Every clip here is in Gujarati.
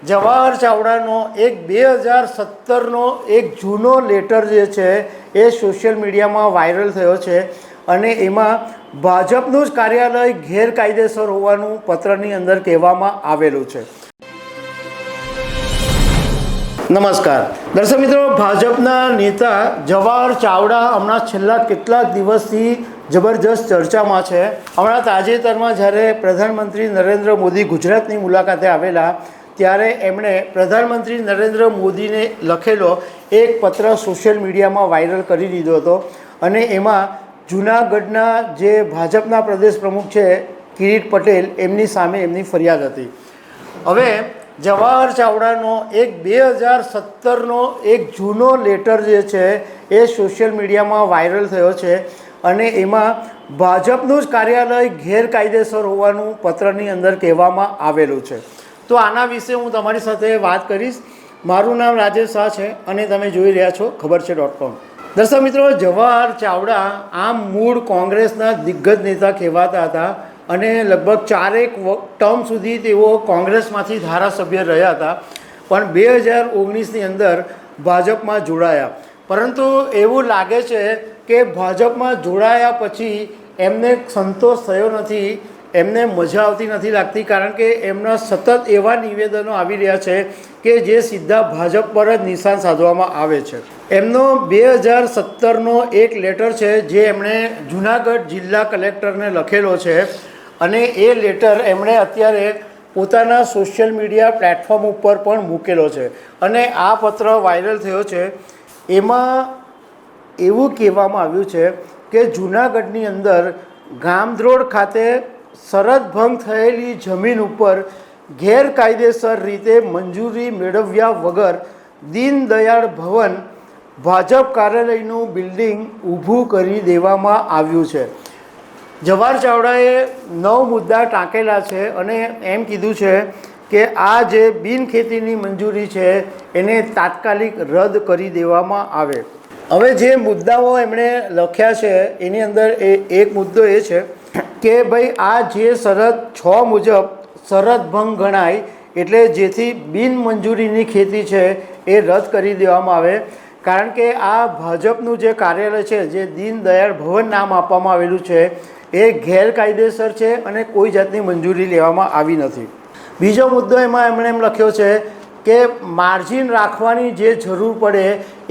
જવાહર ચાવડાનો એક 2017નો એક જૂનો લેટર જે છે એ સોશિયલ મીડિયામાં વાયરલ થયો છે અને એમાં ભાજપનું જ કાર્યાલય ગેરકાયદેસર હોવાનું પત્રની અંદર કહેવામાં આવેલું છે। નમસ્કાર દર્શક મિત્રો, ભાજપના નેતા જવાહર ચાવડા હમણાં છેલ્લા કેટલાક દિવસથી જબરજસ્ત ચર્ચામાં છે। હમણાં તાજેતરમાં જ્યારે પ્રધાનમંત્રી નરેન્દ્ર મોદી ગુજરાતની મુલાકાતે આવેલા ત્યારે એમણે પ્રધાનમંત્રી નરેન્દ્ર મોદીને લખેલો એક પત્ર સોશિયલ મીડિયામાં વાયરલ કરી દીધો હતો અને એમાં જૂનાગઢના જે ભાજપના પ્રદેશ પ્રમુખ છે કિરીટ પટેલ એમની સામે એમની ફરિયાદ હતી। હવે જવાહર ચાવડાનો એક 2017નો એક જૂનો લેટર જે છે એ સોશિયલ મીડિયામાં વાયરલ થયો છે અને એમાં ભાજપનું જ કાર્યાલય ગેરકાયદેસર હોવાનું પત્રની અંદર કહેવામાં આવેલું છે। તો આના વિશે હું તમારી સાથે વાત કરીશ। મારું નામ રાજેશ શાહ છે અને તમે જોઈ રહ્યા છો ખબર છે.com। દર્શક મિત્રો, જવાહર ચાવડા આમ મૂળ કોંગ્રેસના દિગ્ગજ નેતા કહેવાતા હતા અને લગભગ 4 ટર્મ સુધી તેઓ કોંગ્રેસમાંથી ધારાસભ્ય રહ્યા હતા, પણ 2019ની અંદર ભાજપમાં જોડાયા। પરંતુ એવું લાગે છે કે ભાજપમાં જોડાયા પછી એમને સંતોષ થયો નથી, એમને મજા આવતી નથી લાગતી, કારણ કે એમના સતત એવા નિવેદનો આવી રહ્યા છે કે જે સીધા ભાજપ પર જ નિશાન સાધવામાં આવે છે। એમનો 2017નો એક લેટર છે જે એમણે જૂનાગઢ જિલ્લા કલેક્ટરને લખેલો છે અને એ લેટર એમણે અત્યારે પોતાના સોશિયલ મીડિયા પ્લેટફોર્મ ઉપર પણ મૂકેલો છે અને આ પત્ર વાયરલ થયો છે। એમાં એવું કહેવામાં આવ્યું છે કે જૂનાગઢની અંદર ગામધ્રોડ ખાતે શરત ભંગ થયેલી જમીન ઉપર ગેરકાયદેસર રીતે મંજૂરી મેળવ્યા વગર દીનદયાળ ભવન ભાજપ કાર્યાલયનું બિલ્ડિંગ ઊભું કરી દેવામાં આવ્યું છે। જવાહર ચાવડાએ 9 મુદ્દા ટાંકેલા છે અને એમ કીધું છે કે આ જે બિનખેતીની મંજૂરી છે એને તાત્કાલિક રદ કરી દેવામાં આવે। હવે જે મુદ્દાઓ એમણે લખ્યા છે એની અંદર એક મુદ્દો એ છે કે ભાઈ આ જે શરત 6 મુજબ શરત ભંગ ગણાય, એટલે જેથી બિનમંજૂરીની ખેતી છે એ રદ કરી દેવામાં આવે, કારણ કે આ ભાજપનું જે કાર્યાલય છે જે દીનદયાળ ભવન નામ આપવામાં આવેલું છે એ ગેરકાયદેસર છે અને કોઈ જાતની મંજૂરી લેવામાં આવી નથી। બીજો મુદ્દો એમાં એમણે એમ લખ્યો છે કે માર્જિન રાખવાની જે જરૂર પડે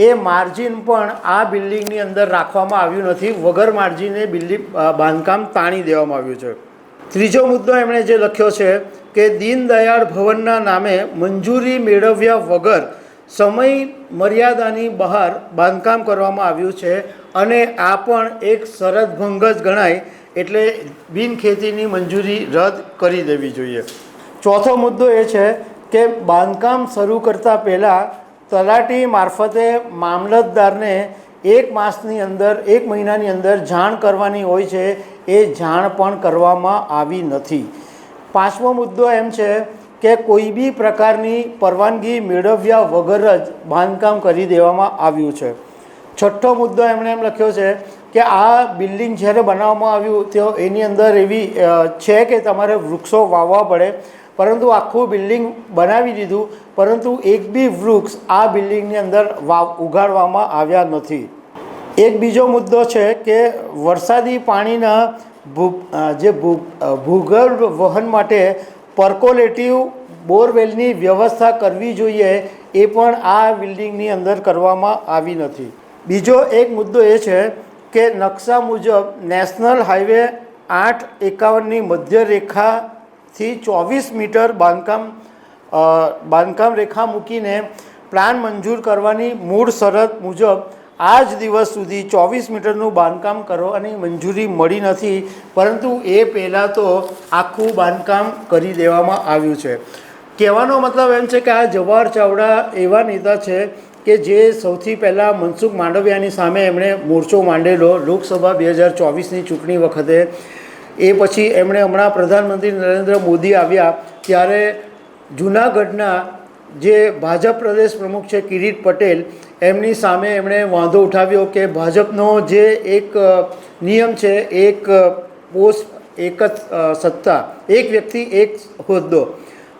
એ માર્જિન પણ આ બિલ્ડિંગની અંદર રાખવામાં આવ્યું નથી, વગર માર્જિને બિલ્ડિંગ બાંધકામ તાણી દેવામાં આવ્યું છે। ત્રીજો મુદ્દો એમણે જે લખ્યો છે કે દીનદયાળ ભવનના નામે મંજૂરી મેળવ્યા વગર સમય મર્યાદાની બહાર બાંધકામ કરવામાં આવ્યું છે અને આ પણ એક શરત ભંગ જ ગણાય, એટલે બિનખેતીની મંજૂરી રદ કરી દેવી જોઈએ। ચોથો મુદ્દો એ છે કે બાંધકામ શરૂ કરતાં પહેલાં તલાટી મારફતે મામલતદારને 1 મહિનાની અંદર જાણ કરવાની હોય છે, એ જાણ પણ કરવામાં આવી નથી। પાંચમો મુદ્દો એમ છે કે કોઈ બી પ્રકારની પરવાનગી મેળવ્યા વગર જ બાંધકામ કરી દેવામાં આવ્યું છે। છઠ્ઠો મુદ્દો એમણે એમ લખ્યો છે કે આ બિલ્ડિંગ જ્યારે બનાવવામાં આવ્યું તો એની અંદર એવી છે કે તમારે વૃક્ષો વાવવા પડે, પરંતુ આખું બિલ્ડિંગ બનાવી દીધું પરંતુ એક બી વૃક્ષ આ બિલ્ડિંગની અંદર ઉગાડવામાં આવ્યા નથી। એક બીજો મુદ્દો છે કે વરસાદી પાણીના જે ભૂગર્ભ વહન માટે પર્કોલેટિવ બોરવેલની વ્યવસ્થા કરવી જોઈએ, એ પણ આ બિલ્ડિંગની અંદર કરવામાં આવી નથી। બીજો એક મુદ્દો એ છે કે નકશા મુજબ નેશનલ હાઈવે 851ની મધ્ય રેખાથી 24 મીટર બાંધકામ રેખા મૂકીને પ્લાન મંજૂર કરવાની મૂળ શરત મુજબ આ જ દિવસ સુધી 24 મીટરનું બાંધકામ કરવાની મંજૂરી મળી નથી, પરંતુ એ પહેલાં તો આખું બાંધકામ કરી દેવામાં આવ્યું છે। કહેવાનો મતલબ એમ છે કે આ જવાહર ચાવડા એવા નેતા છે કે જે સૌથી પહેલાં મનસુખ માંડવિયાની સામે એમણે મોરચો માંડેલો લોકસભા 2024ની ચૂંટણી વખતે। એ પછી એમણે હમણાં પ્રધાનમંત્રી નરેન્દ્ર મોદી આવ્યા ત્યારે જૂનાગઢના જે ભાજપ પ્રદેશ પ્રમુખ છે કિરીટ પટેલ, એમની સામે એમણે વાંધો ઉઠાવ્યો કે ભાજપનો જે એક નિયમ છે, એક પોસ્ટ એક જ સત્તા, એક વ્યક્તિ એક હોદ્દો,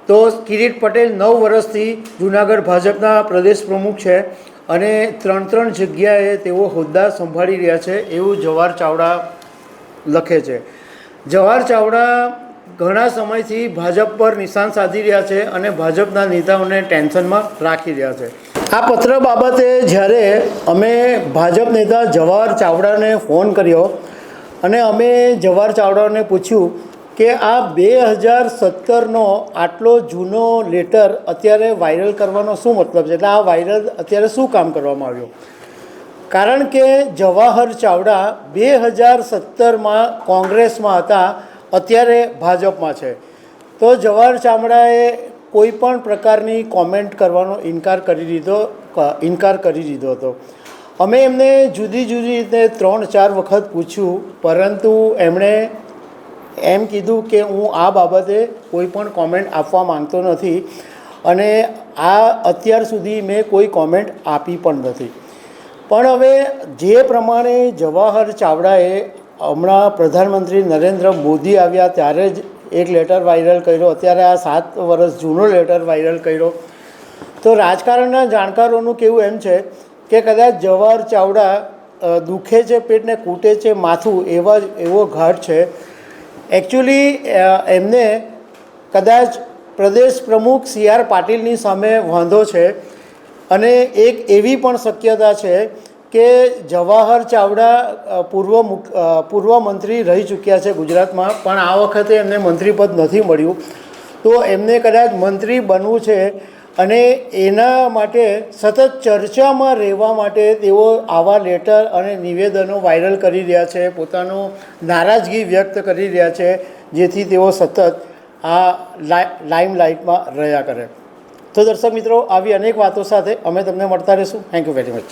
તો કિરીટ પટેલ 9 વર્ષથી જૂનાગઢ ભાજપના પ્રદેશ પ્રમુખ છે અને 3 જગ્યાએ તેઓ હોદ્દા સંભાળી રહ્યા છે એવું જવાહર ચાવડા લખે છે. જવાહર ચાવડા ઘણા સમયથી ભાજપ પર નિશાન સાધી રહ્યા છે અને ભાજપના નેતાઓને ટેન્શનમાં રાખી રહ્યા છે. આ પત્ર બાબતે જ્યારે અમે ભાજપ નેતા જવાહર ચાવડાને ફોન કર્યો અને અમે જવાહર ચાવડાને પૂછ્યું કે આ 2017નો આટલો જૂનો લેટર અત્યારે વાયરલ કરવાનો શું મતલબ છે, એટલે આ વાયરલ અત્યારે શું કામ કરવામાં આવ્યું? કારણ કે જવાહર ચાવડા 2017માં કોંગ્રેસમાં હતા, અત્યારે ભાજપમાં છે. તો જવાહર ચાવડાએ કોઈ પણ પ્રકારની કોમેન્ટ કરવાનો ઇનકાર કરી દીધો હતો. અમે એમને જુદી રીતે 3-4 વખત પૂછ્યું, પરંતુ એમણે એમ કીધું કે હું આ બાબતે કોઈ પણ કોમેન્ટ આપવા માંગતો નથી અને આ અત્યાર સુધી મેં કોઈ કોમેન્ટ આપી પણ નથી. પણ હવે જે પ્રમાણે જવાહર ચાવડાએ હમણાં પ્રધાનમંત્રી નરેન્દ્ર મોદી આવ્યા ત્યારે જ એક લેટર વાયરલ કર્યો, અત્યારે આ 7 વર્ષ જૂનો લેટર વાયરલ કર્યો. તો રાજકારણના જાણકારોનું કહેવું એમ છે કે કદાચ જવાહર ચાવડા દુખે છે પેટને કૂટે છે માથું એવો ઘાટ છે. એકચ્યુઅલી એમને કદાચ પ્રદેશ પ્રમુખ CR પાટીલની સામે વાંધો છે અને એક એવી પણ શક્યતા છે કે જવાહર ચાવડા પૂર્વ મંત્રી રહી ચૂક્યા છે ગુજરાતમાં, પણ આ વખતે એમને મંત્રીપદ નથી મળ્યું. તો એમને કદાચ મંત્રી બનવું છે અને એના માટે સતત ચર્ચામાં રહેવા માટે તેઓ આવા લેટર અને નિવેદનો વાયરલ કરી રહ્યા છે, પોતાનો નારાજગી વ્યક્ત કરી રહ્યા છે, જેથી તેઓ સતત આ લાઇમલાઇટમાં રહ્યા કરે. તો દર્શક મિત્રો, આવી અનેક વાતો સાથે અમે તમને મળતા રહીશું. Thank you very much.